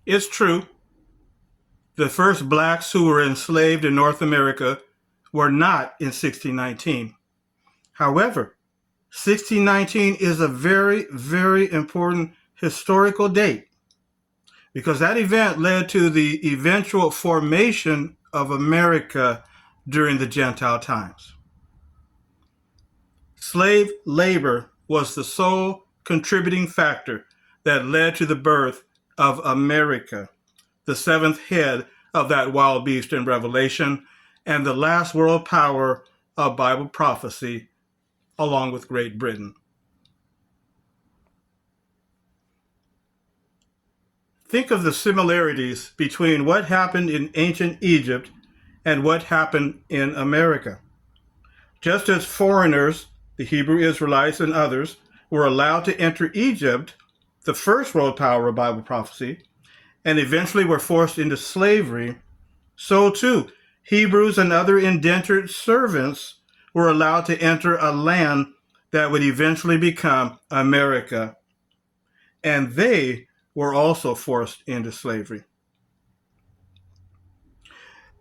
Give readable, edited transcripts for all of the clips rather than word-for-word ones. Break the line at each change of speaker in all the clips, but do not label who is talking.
It's true. The first blacks who were enslaved in North America were not in 1619. However, 1619 is a very, very important historical date because that event led to the eventual formation of America during the Gentile times. Slave labor was the sole contributing factor that led to the birth of America, the seventh head of that wild beast in Revelation, and the last world power of Bible prophecy, along with Great Britain. Think of the similarities between what happened in ancient Egypt and what happened in America. Just as foreigners, the Hebrew Israelites and others, were allowed to enter Egypt, the first world power of Bible prophecy, and eventually were forced into slavery, so too Hebrews and other indentured servants were allowed to enter a land that would eventually become America. And they were also forced into slavery.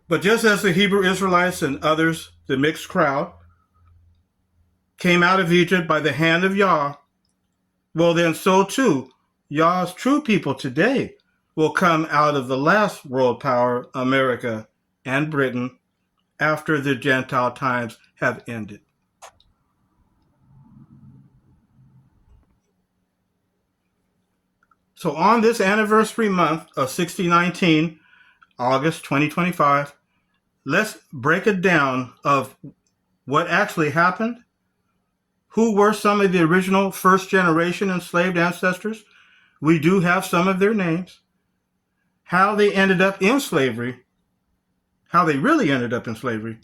But just as the Hebrew Israelites and others, the mixed crowd, came out of Egypt by the hand of Yah, well then so too Yah's true people today will come out of the last world power, America and Britain, after the Gentile times have ended. So on this anniversary month of 1619, August 2025, let's break it down of what actually happened, who were some of the original first generation enslaved ancestors. We do have some of their names, how they ended up in slavery, how they really ended up in slavery,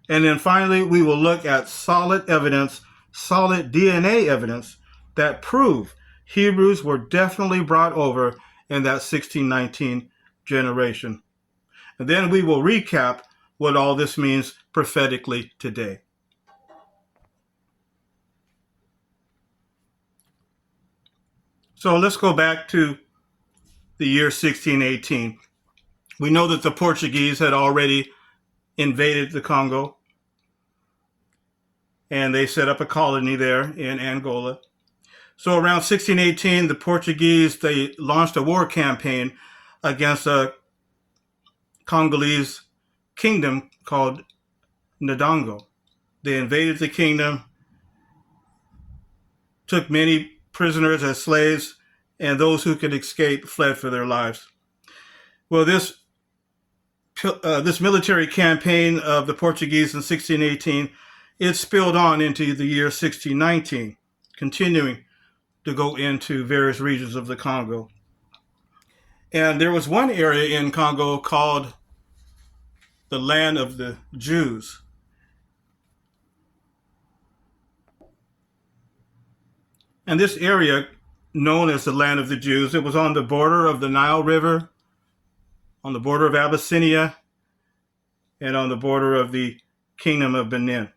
and then finally we will look at solid evidence, solid DNA evidence that prove Hebrews were definitely brought over in that 1619 generation. And then we will recap what all this means prophetically today. So let's go back to the year 1618. We know that the Portuguese had already invaded the Congo, and they set up a colony there in Angola. So around 1618, the Portuguese, they launched a war campaign against a Congolese kingdom called Ndongo. They invaded the kingdom, took many prisoners as slaves, and those who could escape fled for their lives. Well, this military campaign of the Portuguese in 1618, it spilled on into the year 1619, continuing to go into various regions of the Congo. And there was one area in Congo called the land of the Jews. And this area, known as the land of the Jews, it was on the border of the Nile River, on the border of Abyssinia, and on the border of the Kingdom of Benin.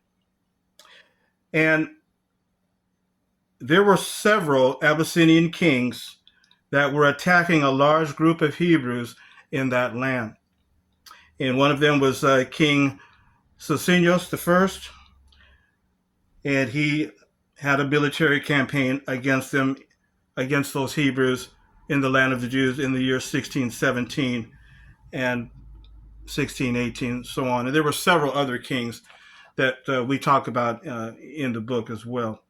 And there were several Abyssinian kings that were attacking a large group of Hebrews in that land. And one of them was King Sosinos I, and he had a military campaign against them, against those Hebrews in the land of the Jews in the year 1617 and 1618, so on. And there were several other kings that we talk about in the book as well.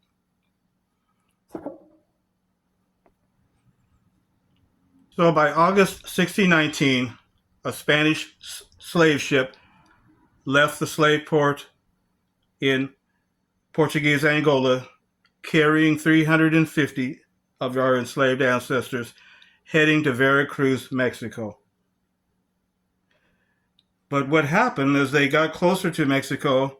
So by August 1619, a Spanish slave ship left the slave port in Portuguese Angola, carrying 350 of our enslaved ancestors, heading to Veracruz, Mexico. But what happened as they got closer to Mexico,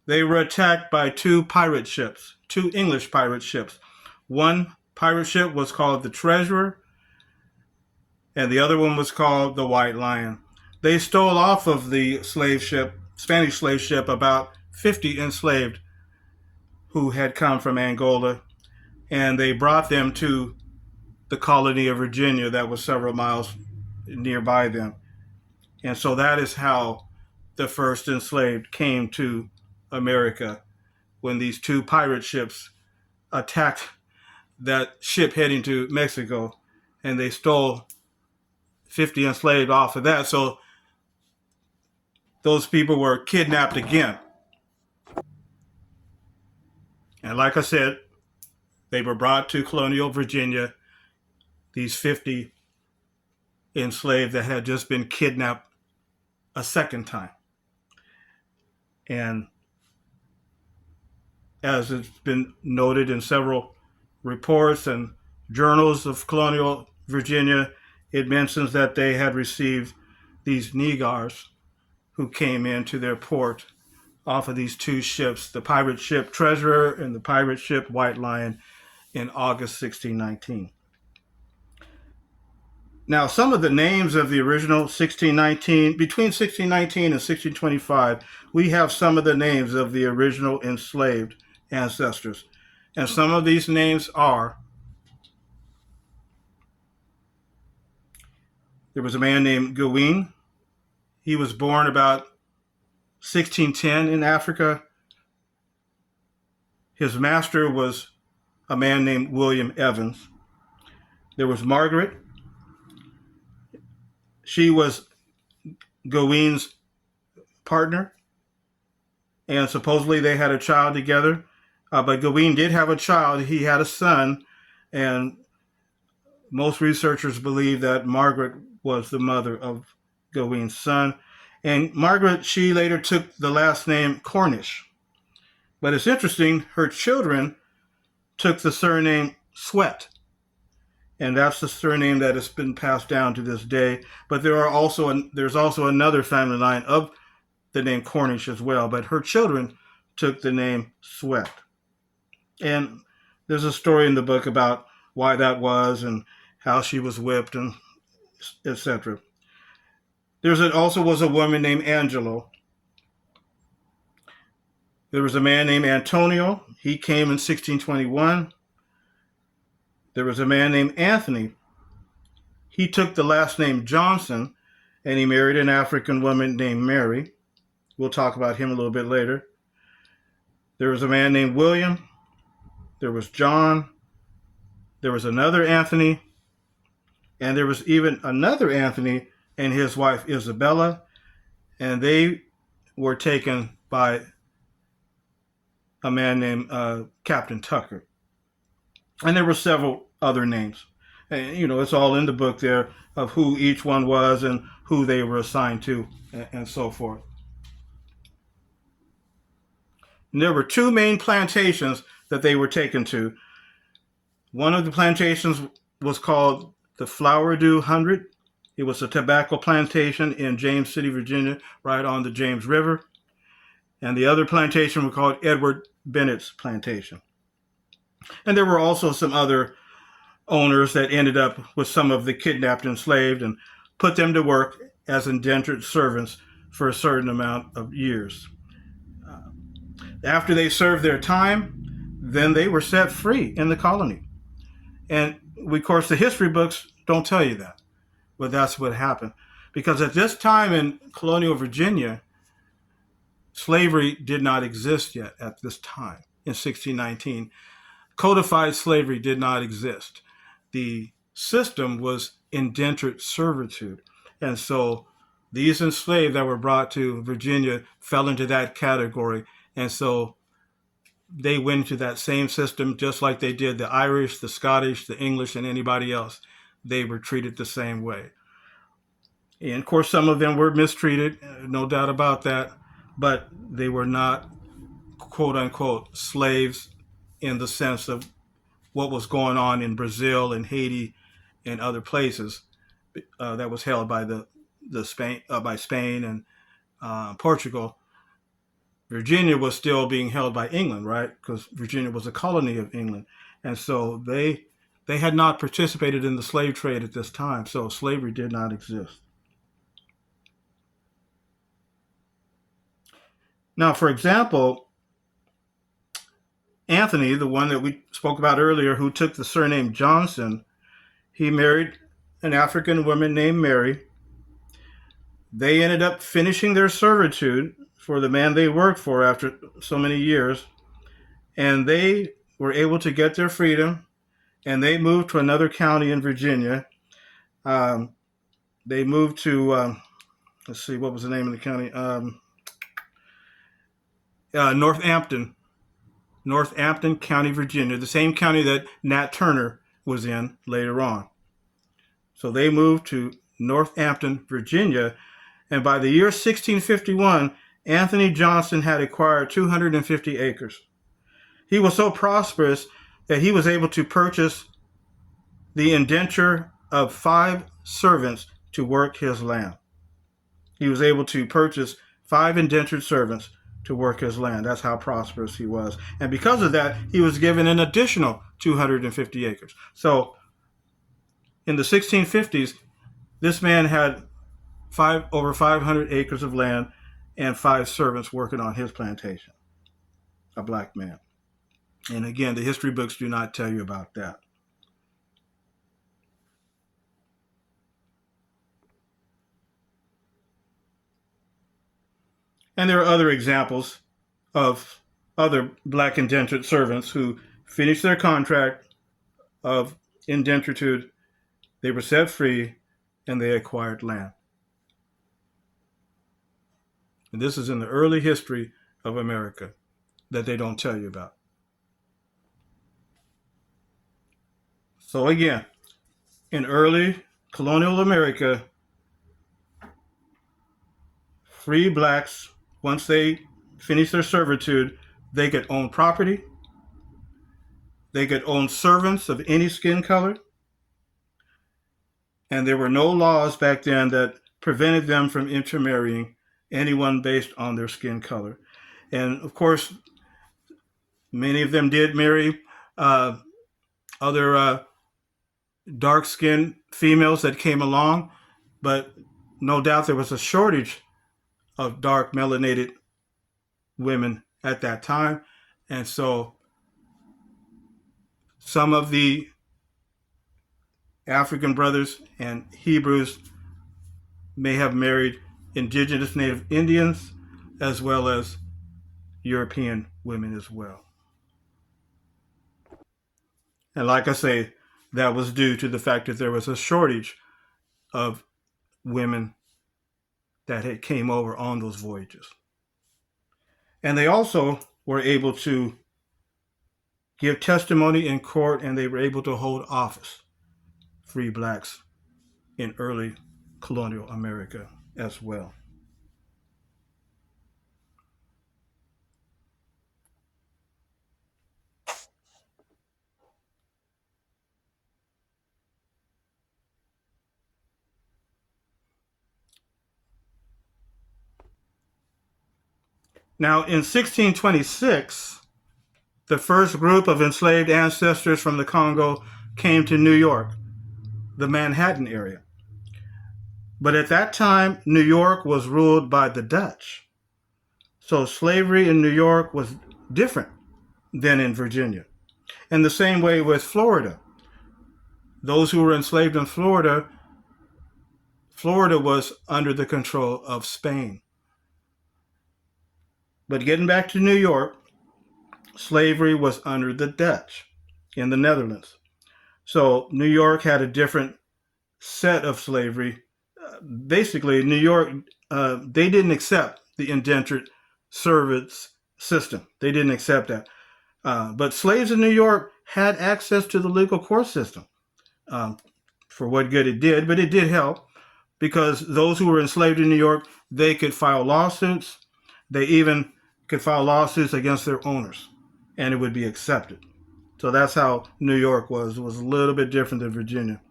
they were attacked by two pirate ships, two English pirate ships. One pirate ship was called the Treasurer, and the other one was called the White Lion. They stole off of the Spanish slave ship, about 50 enslaved who had come from Angola, and they brought them to the colony of Virginia that was several miles nearby them. And so that is how the first enslaved came to America, when these two pirate ships attacked that ship heading to Mexico, and they stole 50 enslaved off of that. So those people were kidnapped again. And like I said, they were brought to colonial Virginia, these 50 enslaved that had just been kidnapped a second time. And as it's been noted in several reports and journals of colonial Virginia, it mentions that they had received these negars who came into their port off of these two ships, the pirate ship Treasurer and the pirate ship White Lion, in August 1619. Now, some of the names of the original 1619, between 1619 and 1625, we have some of the names of the original enslaved ancestors. And some of these names are, there was a man named Gawain. He was born about 1610 in Africa. His master was a man named William Evans. There was Margaret. She was Gawain's partner, and supposedly they had a child together. But Gawain did have a child. He had a son, and most researchers believe that Margaret was the mother of Gawain's son. And Margaret, she later took the last name Cornish. But it's interesting, her children took the surname Sweat. And that's the surname that has been passed down to this day. But there's also another family line of the name Cornish as well. But her children took the name Sweat. And there's a story in the book about why that was and how she was whipped and etc. Also was a woman named Angelo. There was a man named Antonio. He came in 1621. There was a man named Anthony. He took the last name Johnson, and he married an African woman named Mary. We'll talk about him a little bit later. There was a man named William. There was John. There was another Anthony. And there was even another Anthony and his wife Isabella. And they were taken by a man named Captain Tucker. And there were several other names. And, it's all in the book there of who each one was and who they were assigned to and so forth. And there were two main plantations that they were taken to. One of the plantations was called the Flowerdew 100. It was a tobacco plantation in James City, Virginia, right on the James River. And the other plantation was called Edward Bennett's plantation. And there were also some other owners that ended up with some of the kidnapped enslaved and put them to work as indentured servants for a certain amount of years. After they served their time, then they were set free in the colony. And of course, the history books don't tell you that, but that's what happened. Because at this time in colonial Virginia, slavery did not exist yet at this time in 1619. Codified slavery did not exist. The system was indentured servitude. And so these enslaved that were brought to Virginia fell into that category. And so they went into that same system just like they did the Irish, the Scottish, the English, and anybody else. They were treated the same way. And of course, some of them were mistreated, no doubt about that, but they were not, quote unquote, slaves in the sense of what was going on in Brazil and Haiti and other places that was held by by Spain and Portugal. Virginia was still being held by England, right? Because Virginia was a colony of England. And so they had not participated in the slave trade at this time. So slavery did not exist. Now, for example, Anthony, the one that we spoke about earlier, who took the surname Johnson, he married an African woman named Mary. They ended up finishing their servitude for the man they worked for after so many years, and they were able to get their freedom, and they moved to another county in Virginia. Um, they moved to, let's see, what was the name of the county? Northampton, Northampton County, Virginia, the same county that Nat Turner was in later on. So they moved to Northampton, Virginia, and by the year 1651, Anthony Johnson had acquired 250 acres. He was so prosperous that he was able to purchase the indenture of 5 servants to work his land. He was able to purchase 5 indentured servants to work his land. That's how prosperous he was. And because of that, he was given an additional 250 acres. So in the 1650s, this man had over 500 acres of land and 5 servants working on his plantation, a black man. And again, the history books do not tell you about that. And there are other examples of other black indentured servants who finished their contract of indenturitude, they were set free, and they acquired land. And this is in the early history of America that they don't tell you about. So again, in early colonial America, free blacks, once they finished their servitude, they could own property, they could own servants of any skin color, and there were no laws back then that prevented them from intermarrying anyone based on their skin color. And of course, many of them did marry other dark-skinned females that came along, but no doubt there was a shortage of dark melanated women at that time. And so some of the African brothers and Hebrews may have married indigenous native Indians as well as European women as well. And like I say, that was due to the fact that there was a shortage of women that had came over on those voyages. And they also were able to give testimony in court, and they were able to hold office, free blacks in early colonial America as well. Now, in 1626, the first group of enslaved ancestors from the Congo came to New York, the Manhattan area. But at that time, New York was ruled by the Dutch. So slavery in New York was different than in Virginia. And the same way with Florida. Those who were enslaved in Florida, Florida was under the control of Spain. But getting back to New York, slavery was under the Dutch in the Netherlands. So New York had a different set of slavery. Basically, New York, they didn't accept the indentured servants system. They didn't accept that. But slaves in New York had access to the legal court system. For what good it did, but it did help, because those who were enslaved in New York, they could file lawsuits. They even could file lawsuits against their owners, and it would be accepted. So that's how New York was. It was a little bit different than Virginia.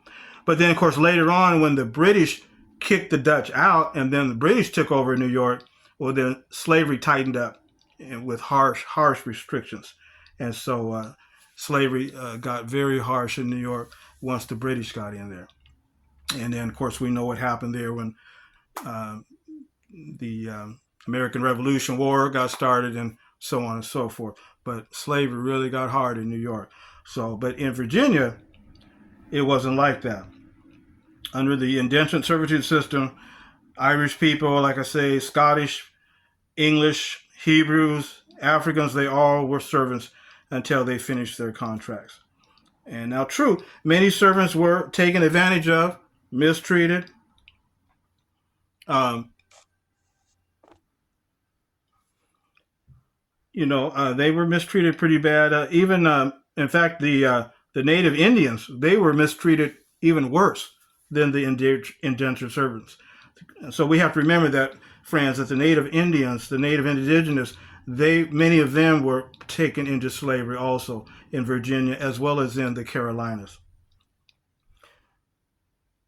But then, of course, later on, when the British kicked the Dutch out, and then the British took over New York, well, then slavery tightened up with harsh restrictions. And so slavery got very harsh in New York once the British got in there. And then, of course, we know what happened there when the American Revolution War got started and so on and so forth. But slavery really got hard in New York. So, but in Virginia, it wasn't like that. Under the indentured servitude system, Irish people, like I say, Scottish, English, Hebrews, Africans, they all were servants until they finished their contracts. And now, true, many servants were taken advantage of, mistreated. Um, they were mistreated pretty bad. Even, in fact, the native Indians, they were mistreated even worse than the indentured servants. So we have to remember that, friends, that the native Indians, the native indigenous, many of them were taken into slavery also in Virginia as well as in the Carolinas.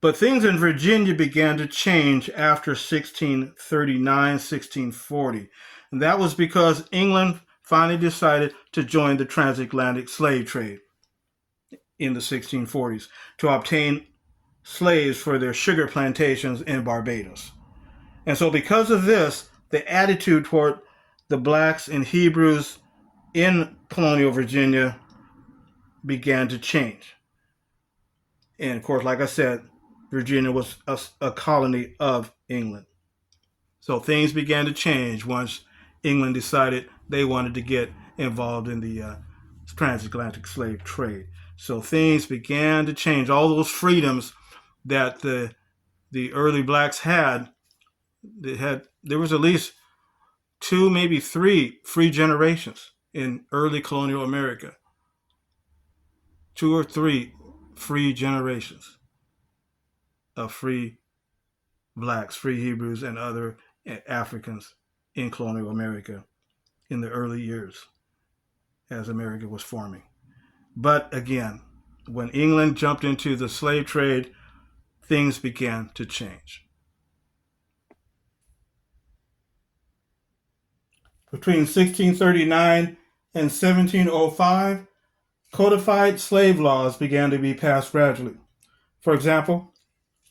But things in Virginia began to change after 1639, 1640. And that was because England finally decided to join the transatlantic slave trade in the 1640s to obtain slaves for their sugar plantations in Barbados. And so because of this, the attitude toward the blacks and Hebrews in colonial Virginia began to change. And of course, like I said, Virginia was a colony of England. So things began to change once England decided they wanted to get involved in the transatlantic slave trade. So things began to change. All those freedoms that the early blacks had, there was at least 2, maybe 3 free generations in early colonial America. 2 or 3 free generations of free blacks, free Hebrews, and other Africans in colonial America in the early years as America was forming. But again, when England jumped into the slave trade, things began to change. Between 1639 and 1705, codified slave laws began to be passed gradually. For example,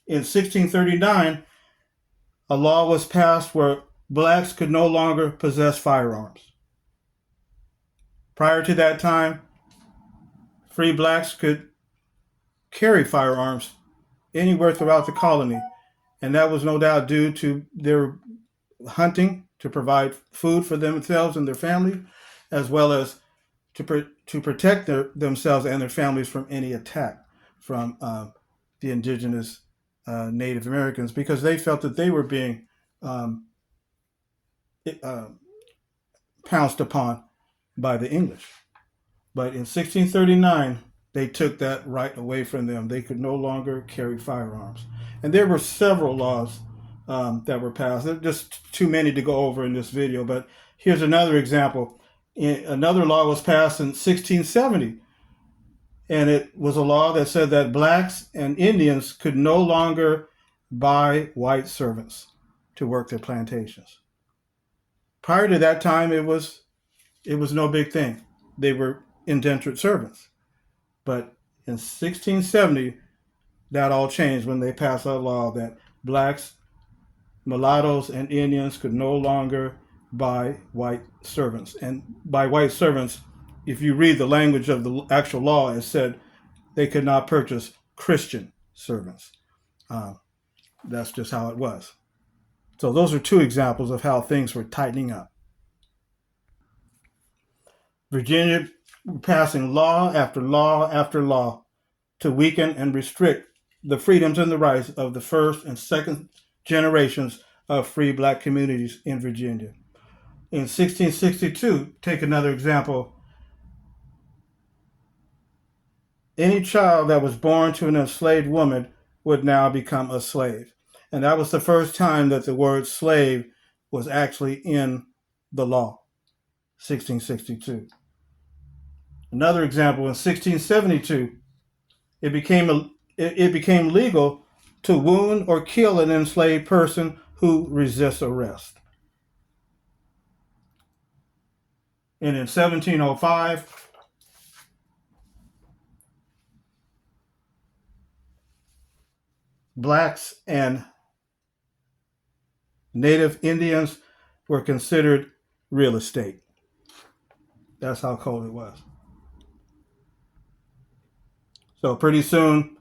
in 1639, a law was passed where blacks could no longer possess firearms. Prior to that time, free blacks could carry firearms anywhere throughout the colony, and that was no doubt due to their hunting to provide food for themselves and their family, as well as to protect themselves and their families from any attack from the indigenous Native Americans, because they felt that they were being pounced upon by the English. But in 1639, they took that right away from them. They could no longer carry firearms. And there were several laws that were passed. There are just too many to go over in this video, but here's another example. Another law was passed in 1670, and it was a law that said that blacks and Indians could no longer buy white servants to work their plantations. Prior to that time, it was no big thing. They were indentured servants. But in 1670, that all changed when they passed a law that blacks, mulattoes, and Indians could no longer buy white servants. And by white servants, if you read the language of the actual law, it said they could not purchase Christian servants. That's just how it was. So those are 2 examples of how things were tightening up. Virginia passing law after law after law to weaken and restrict the freedoms and the rights of the first and second generations of free black communities in Virginia. In 1662, take another example, any child that was born to an enslaved woman would now become a slave. And that was the first time that the word slave was actually in the law, 1662. Another example, in 1672, it became legal to wound or kill an enslaved person who resists arrest. And in 1705, blacks and Native Indians were considered real estate. That's how cold it was. So pretty soon,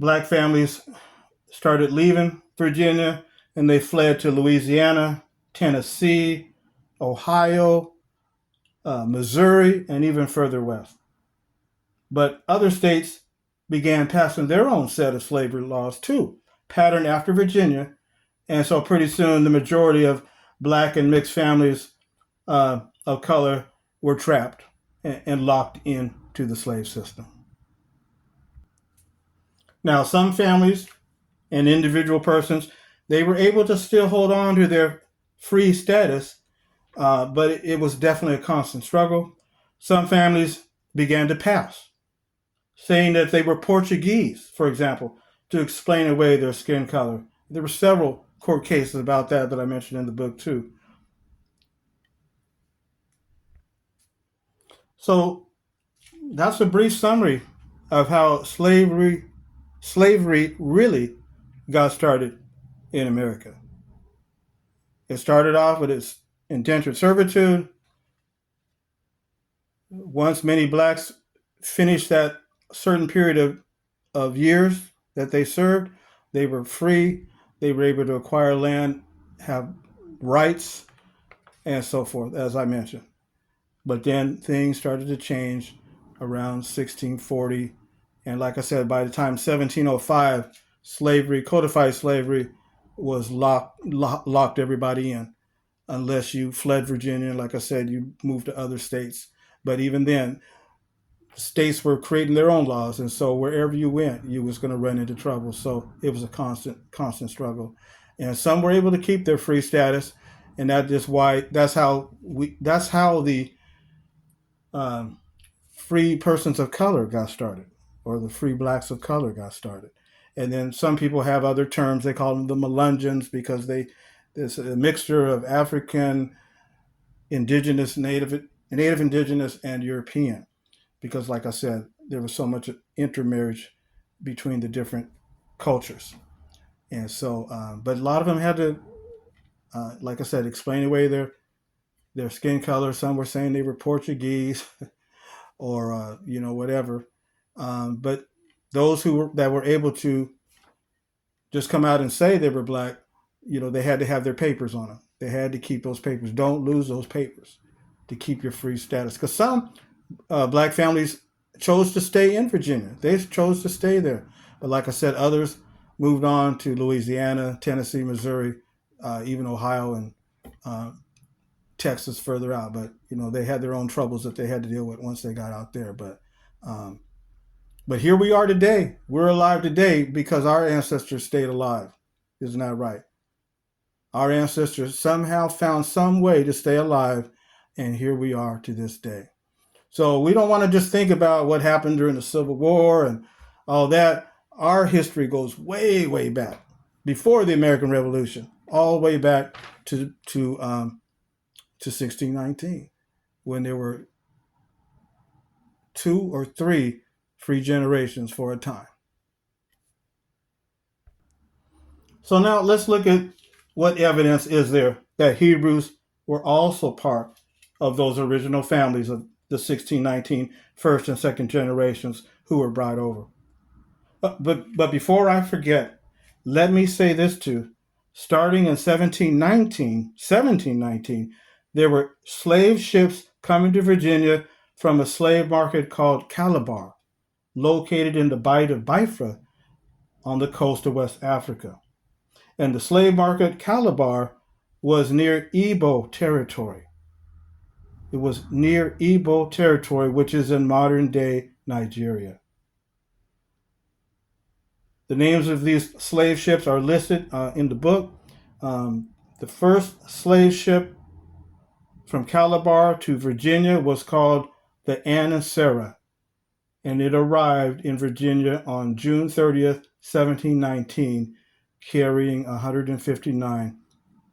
black families started leaving Virginia and they fled to Louisiana, Tennessee, Ohio, Missouri, and even further west. But other states began passing their own set of slavery laws too, patterned after Virginia. And so pretty soon the majority of black and mixed families of color were trapped and locked into the slave system. Now, some families and individual persons, they were able to still hold on to their free status, but it was definitely a constant struggle. Some families began to pass, saying that they were Portuguese, for example, to explain away their skin color. There were several court cases about that I mentioned in the book too. So that's a brief summary of how slavery really got started in America. It started off with its indentured servitude. Once many blacks finished that certain period of years that they served, they were free. They were able to acquire land, have rights, and so forth, as I mentioned. But then things started to change around 1640. And like I said, by the time 1705, slavery, codified slavery, was locked everybody in, unless you fled Virginia. Like I said, you moved to other states. But even then, states were creating their own laws, and so wherever you went, you was going to run into trouble. So it was a constant struggle. And some were able to keep their free status, and that's how the free persons of color got started, or the free blacks of color got started. And then some people have other terms. They call them the Melungeons because there's a mixture of African, indigenous, native indigenous, and European. Because like I said, there was so much intermarriage between the different cultures. And so, but a lot of them had to, like I said, explain away their skin color. Some were saying they were Portuguese or, whatever. But those that were able to just come out and say they were black, they had to have their papers on them. They had to keep those papers. Don't lose those papers to keep your free status. Because some black families chose to stay in Virginia. They chose to stay there. But like I said, others moved on to Louisiana, Tennessee, Missouri, even Ohio and Texas further out. But, they had their own troubles that they had to deal with once they got out there. But here we are today. We're alive today because our ancestors stayed alive. Isn't that right? Our ancestors somehow found some way to stay alive, and here we are to this day. So we don't want to just think about what happened during the Civil War and all that. Our history goes way, way back, before the American Revolution, all the way back to 1619, when there were 2 or 3 free generations for a time. So now let's look at what evidence is there that Hebrews were also part of those original families of the 1619 first and second generations who were brought over. But before I forget, let me say this too. Starting in 1719, there were slave ships coming to Virginia from a slave market called Calabar, located in the Bight of Biafra on the coast of West Africa. And the slave market Calabar was near Igbo territory. It was near Igbo territory, which is in modern-day Nigeria. The names of these slave ships are listed in the book. The first slave ship from Calabar to Virginia was called the Ann and Sarah, and it arrived in Virginia on June 30th, 1719, carrying 159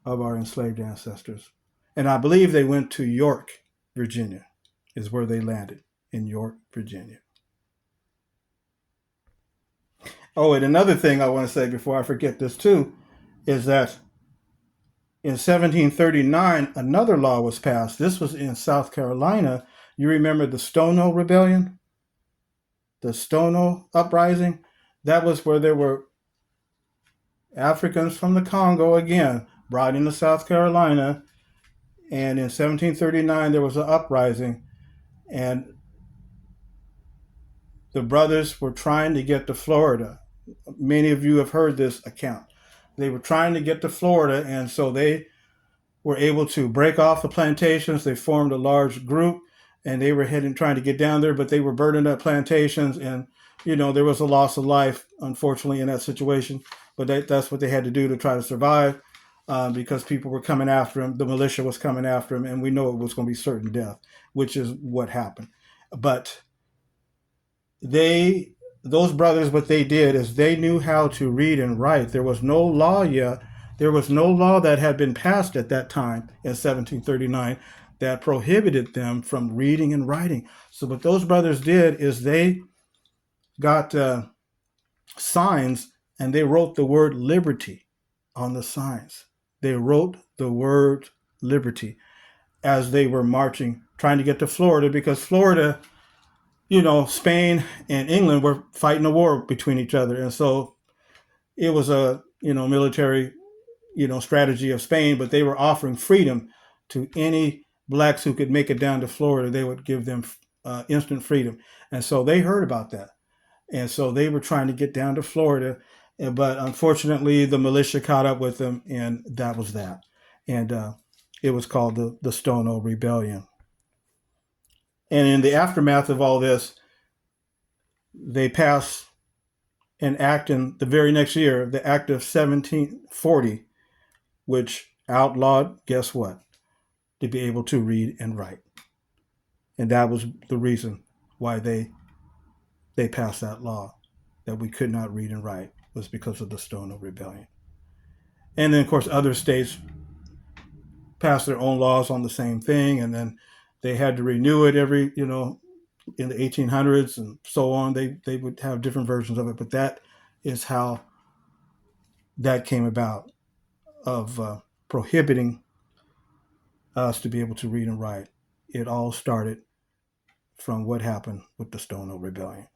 of our enslaved ancestors. And I believe they went to York, Virginia, is where they landed, in York, Virginia. Oh, and another thing I want to say before I forget this too, is that in 1739, another law was passed. This was in South Carolina. You remember the Stono Rebellion? The Stono Uprising? that was where there were Africans from the Congo again brought into South Carolina. And in 1739, there was an uprising, and the brothers were trying to get to Florida. Many of you have heard this account. They were trying to get to Florida, and so they were able to break off the plantations. They formed a large group, and they were heading, trying to get down there, but they were burning up plantations, and there was a loss of life, unfortunately, in that situation. But that's what they had to do to try to survive, because people were coming after them. The militia was coming after them, and we know it was going to be certain death, which is what happened. But those brothers, what they did is they knew how to read and write. There was no law yet. There was no law that had been passed at that time in 1739 that prohibited them from reading and writing. So what those brothers did is they got signs, and they wrote the word liberty on the signs. They wrote the word liberty as they were marching, trying to get to Florida, because Florida, Spain and England were fighting a war between each other. And so it was a, military, strategy of Spain, but they were offering freedom to any blacks who could make it down to Florida. They would give them instant freedom. And so they heard about that. And so they were trying to get down to Florida. But unfortunately, the militia caught up with them, and that was that. And it was called the Stono Rebellion. And in the aftermath of all this, they passed an act in the very next year, the Act of 1740, which outlawed, guess what? To be able to read and write. And that was the reason why they passed that law, that we could not read and write, was because of the Stono Rebellion. And then, of course, other states passed their own laws on the same thing, and then they had to renew it every, in the 1800s and so on. They would have different versions of it, but that is how that came about, of prohibiting us to be able to read and write. It all started from what happened with the Stono Rebellion.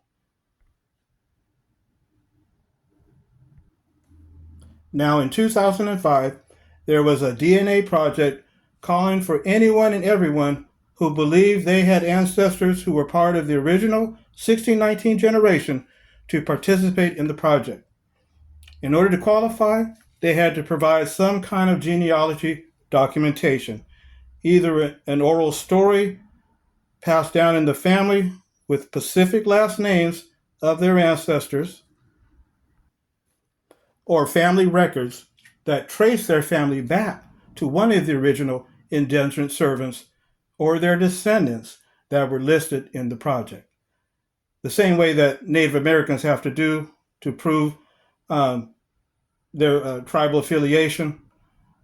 Now, in 2005, there was a DNA project calling for anyone and everyone who believed they had ancestors who were part of the original 1619 generation to participate in the project. In order to qualify, they had to provide some kind of genealogy documentation, either an oral story passed down in the family with specific last names of their ancestors, or family records that trace their family back to one of the original indentured servants or their descendants that were listed in the project. The same way that Native Americans have to do to prove their tribal affiliation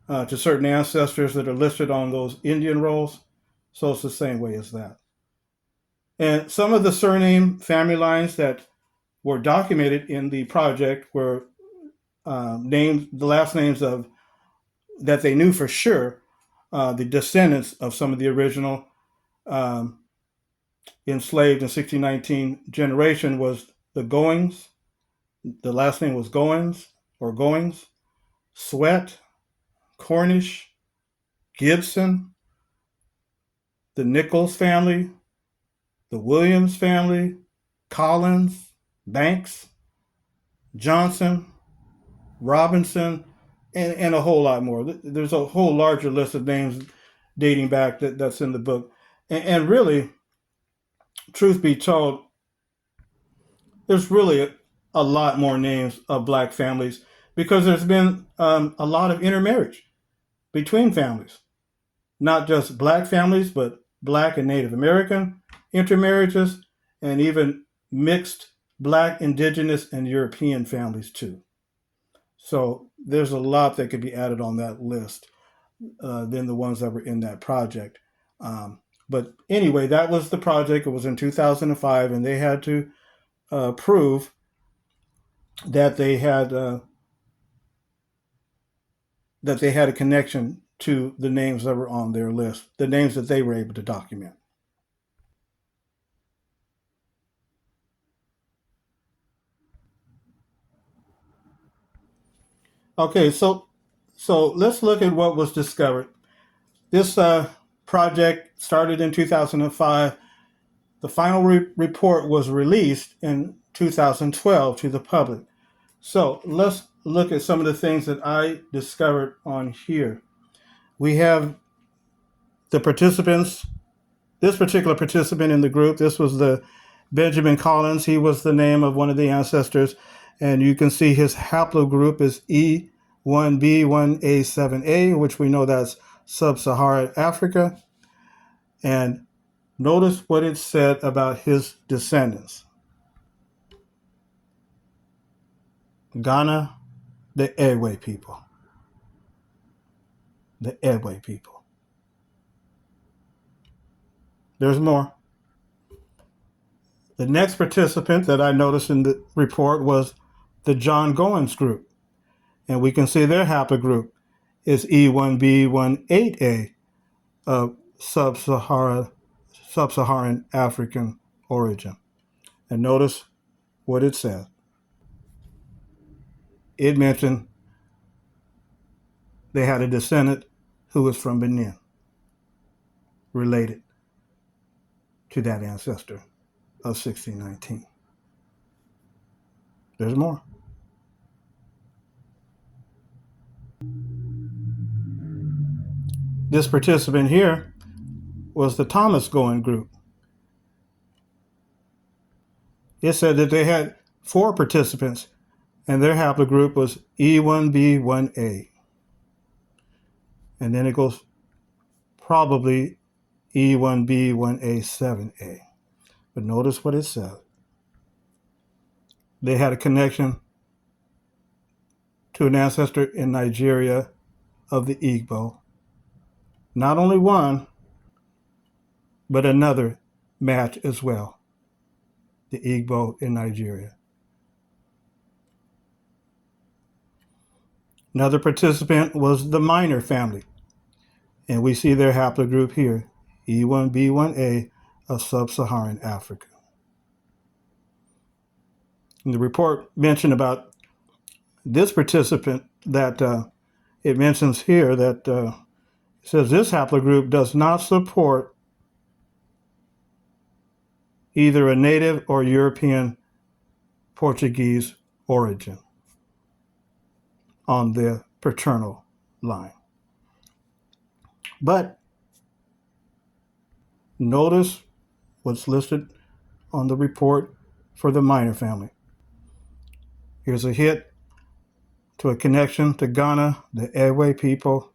to certain ancestors that are listed on those Indian rolls. So it's the same way as that. And some of the surname family lines that were documented in the project were the last names of that they knew for sure, the descendants of some of the original enslaved in 1619 generation was the Goings. The last name was Goins or Goings, Sweat, Cornish, Gibson, the Nichols family, the Williams family, Collins, Banks, Johnson, Robinson, and a whole lot more. There's a whole larger list of names dating back that's in the book. And really, truth be told, there's really a lot more names of black families because there's been a lot of intermarriage between families. Not just black families, but black and Native American intermarriages, and even mixed black, indigenous, and European families too. So there's a lot that could be added on that list than the ones that were in that project. But anyway, that was the project. It was in 2005, and they had to prove that they had a connection to the names that were on their list, the names that they were able to document. Okay, so let's look at what was discovered. This project started in 2005. The final report was released in 2012 to the public. So let's look at some of the things that I discovered on here. We have the participants. This particular participant in the group, this was the Benjamin Collins. He was the name of one of the ancestors. And you can see his haplogroup is E1B1A7A, which we know that's sub-Saharan Africa. And notice what it said about his descendants. Ghana, the Ewe people. The Ewe people. There's more. The next participant that I noticed in the report was the John Goins group. And we can see their haplogroup is E1B18A of sub-Saharan African origin. And notice what it said. It mentioned they had a descendant who was from Benin, related to that ancestor of 1619. There's more. This participant here was the Thomas Goins group. It said that they had 4 participants, and their haplogroup was E1B1A. And then it goes probably E1B1A7A. But notice what it said. They had a connection to an ancestor in Nigeria of the Igbo. Not only one, but another match as well. The Igbo in Nigeria. Another participant was the Minor family. And we see their haplogroup here, E1B1A of sub-Saharan Africa. And the report mentioned about this participant that it mentions here that says this haplogroup does not support either a native or European Portuguese origin on the paternal line. But notice what's listed on the report for the Minor family. Here's a hit to a connection to Ghana, the Ewe people,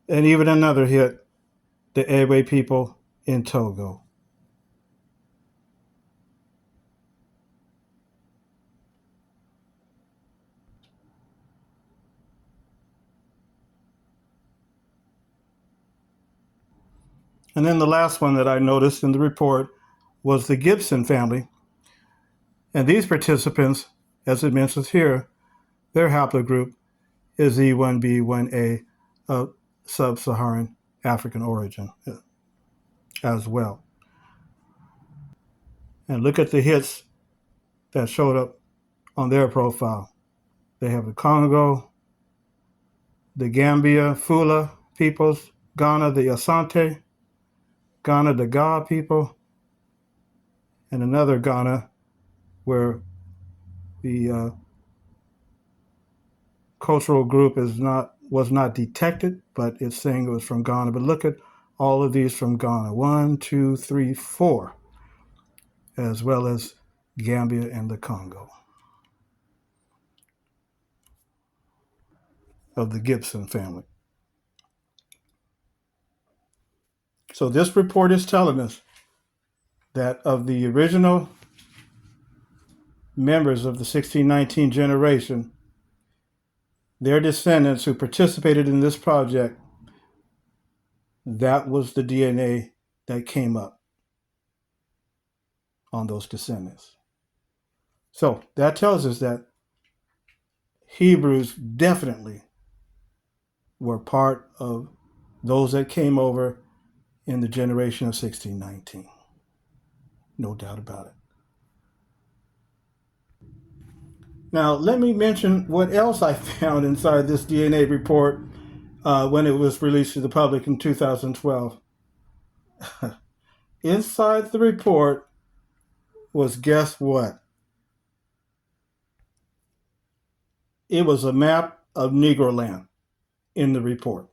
and even another hit, the Ewe people in Togo. And then the last one that I noticed in the report was the Gibson family. And these participants, as it mentions here, their haplogroup is E1B1A of sub-Saharan African origin as well. And look at the hits that showed up on their profile. They have the Congo, the Gambia, Fula peoples, Ghana, the Asante, Ghana, the Ga people, and another Ghana where the cultural group was not detected, but it's saying it was from Ghana. But look at all of these from Ghana. 1, 2, 3, 4, as well as Gambia and the Congo of the Gibson family. So this report is telling us that of the original members of the 1619 generation, their descendants who participated in this project, that was the DNA that came up on those descendants. So that tells us that Hebrews definitely were part of those that came over in the generation of 1619. No doubt about it. Now, let me mention what else I found inside this DNA report when it was released to the public in 2012. Inside the report was, guess what? It was a map of Negro land in the report.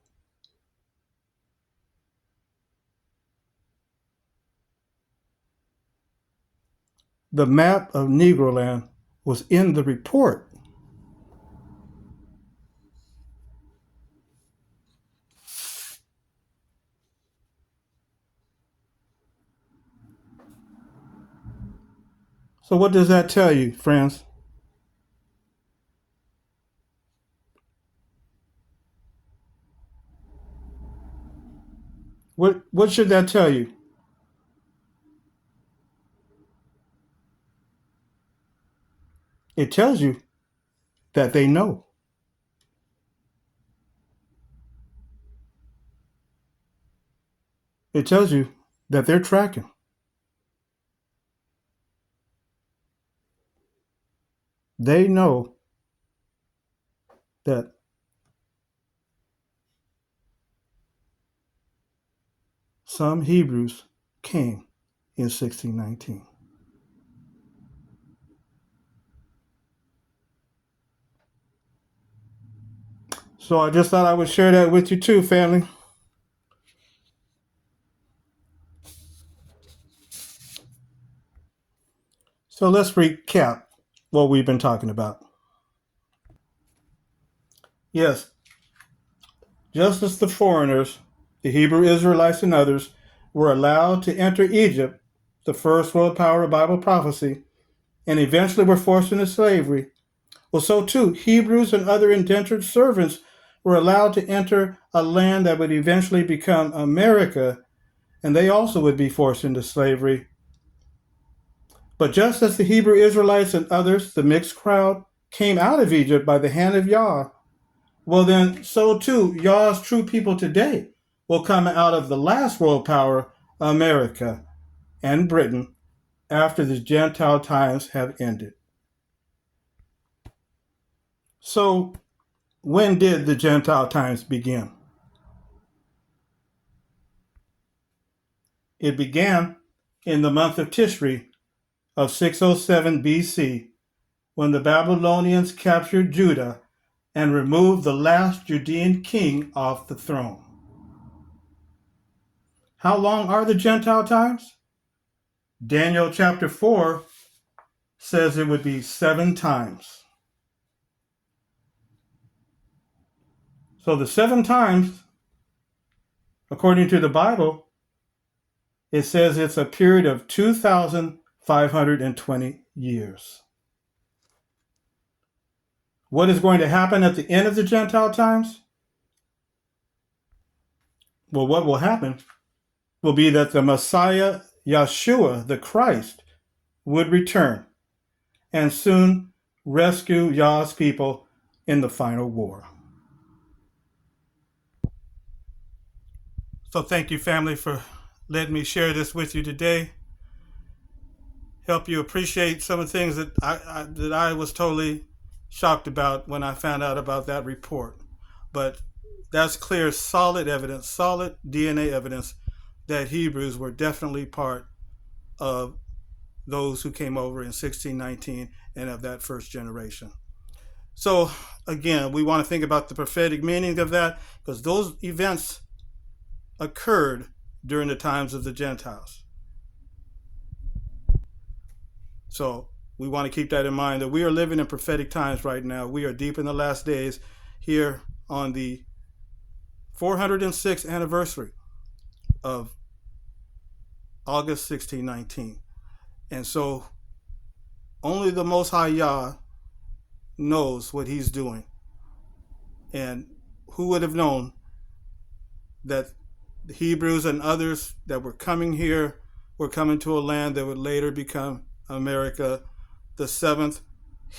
The map of Negro land was in the report. So what does that tell you, friends? What should that tell you? It tells you that they know. It tells you that they're tracking. They know that some Hebrews came in 1619. So I just thought I would share that with you too, family. So let's recap what we've been talking about. Yes, just as the foreigners, the Hebrew Israelites and others, were allowed to enter Egypt, the first world power of Bible prophecy, and eventually were forced into slavery, well, so too, Hebrews and other indentured servants were allowed to enter a land that would eventually become America, and they also would be forced into slavery. But just as the Hebrew Israelites and others, the mixed crowd, came out of Egypt by the hand of Yah, well then, so too, Yah's true people today will come out of the last world power, America and Britain, after the Gentile times have ended. So, when did the Gentile times begin? It began in the month of Tishri of 607 BC, when the Babylonians captured Judah and removed the last Judean king off the throne. How long are the Gentile times? Daniel chapter 4 says it would be 7 times. So the 7 times, according to the Bible, it says it's a period of 2,520 years. What is going to happen at the end of the Gentile times? Well, what will happen will be that the Messiah, Yeshua, the Christ, would return and soon rescue Yah's people in the final war. So thank you, family, for letting me share this with you today. Help you appreciate some of the things that I was totally shocked about when I found out about that report. But that's clear, solid evidence, solid DNA evidence that Hebrews were definitely part of those who came over in 1619 and of that first generation. So again, we want to think about the prophetic meaning of that, because those events occurred during the times of the Gentiles. So we want to keep that in mind, that we are living in prophetic times right now. We are deep in the last days here on the 406th anniversary of August 1619. And so only the Most High Yah knows what he's doing. And who would have known that the Hebrews and others that were coming here were coming to a land that would later become America, the 7th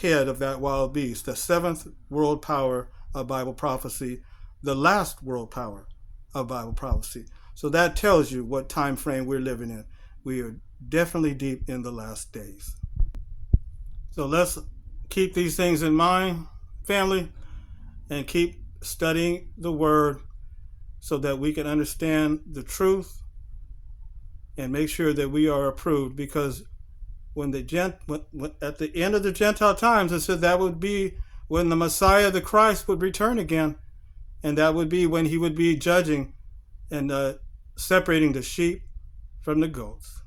head of that wild beast, the 7th world power of Bible prophecy, the last world power of Bible prophecy. So that tells you what time frame we're living in. We are definitely deep in the last days. So let's keep these things in mind, family, and keep studying the Word so that we can understand the truth and make sure that we are approved. Because when at the end of the Gentile times, it said that would be when the Messiah, the Christ, would return again, and that would be when he would be judging and separating the sheep from the goats.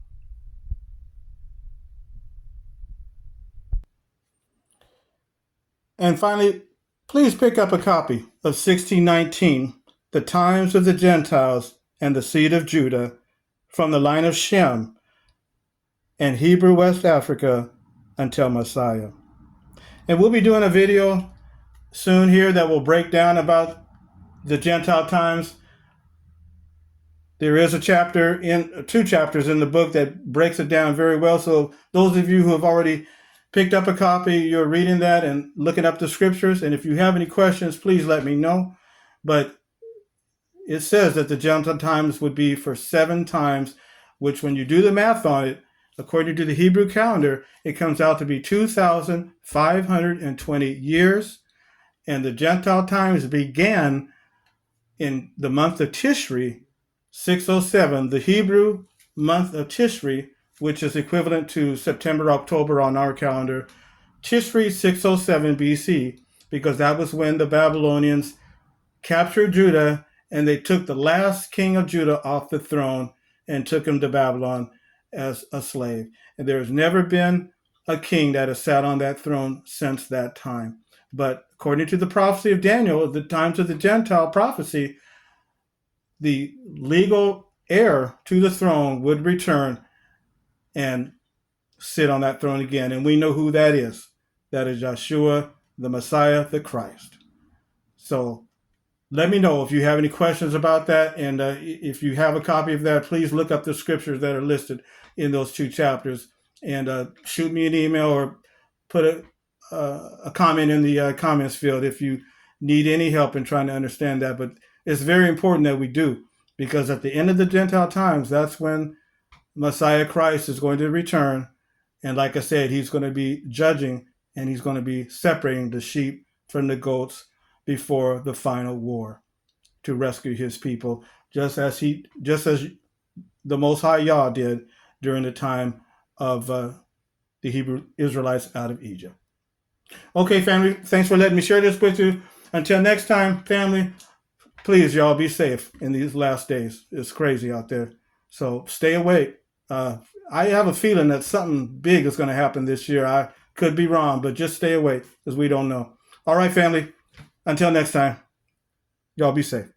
And finally, please pick up a copy of 1619, The Times of the Gentiles and the Seed of Judah, from the line of Shem and Hebrew West Africa until Messiah. And we'll be doing a video soon here that will break down about the Gentile times. There is a chapter in 2 chapters in the book that breaks it down very well. So those of you who have already picked up a copy, you're reading that and looking up the scriptures. And if you have any questions, please let me know. But it says that the Gentile times would be for 7 times, which when you do the math on it, according to the Hebrew calendar, it comes out to be 2,520 years. And the Gentile times began in the month of Tishri, 607, the Hebrew month of Tishri, which is equivalent to September, October on our calendar. Tishri 607 BC, because that was when the Babylonians captured Judah and they took the last king of Judah off the throne and took him to Babylon as a slave. And there has never been a king that has sat on that throne since that time. But according to the prophecy of Daniel, at the times of the Gentile prophecy, the legal heir to the throne would return and sit on that throne again. And we know who that is. That is Yeshua, the Messiah, the Christ. So let me know if you have any questions about that. And if you have a copy of that, please look up the scriptures that are listed in those 2 chapters and shoot me an email or put a comment in the comments field if you need any help in trying to understand that. But it's very important that we do, because at the end of the Gentile times, that's when Messiah Christ is going to return. And like I said, he's going to be judging and he's going to be separating the sheep from the goats before the final war to rescue his people, just as the Most High Yah did during the time of the Hebrew Israelites out of Egypt. Okay, family, thanks for letting me share this with you. Until next time, family, please, y'all, be safe in these last days. It's crazy out there. So stay awake. I have a feeling that something big is going to happen this year. I could be wrong, but just stay awake because we don't know. All right, family, until next time, y'all be safe.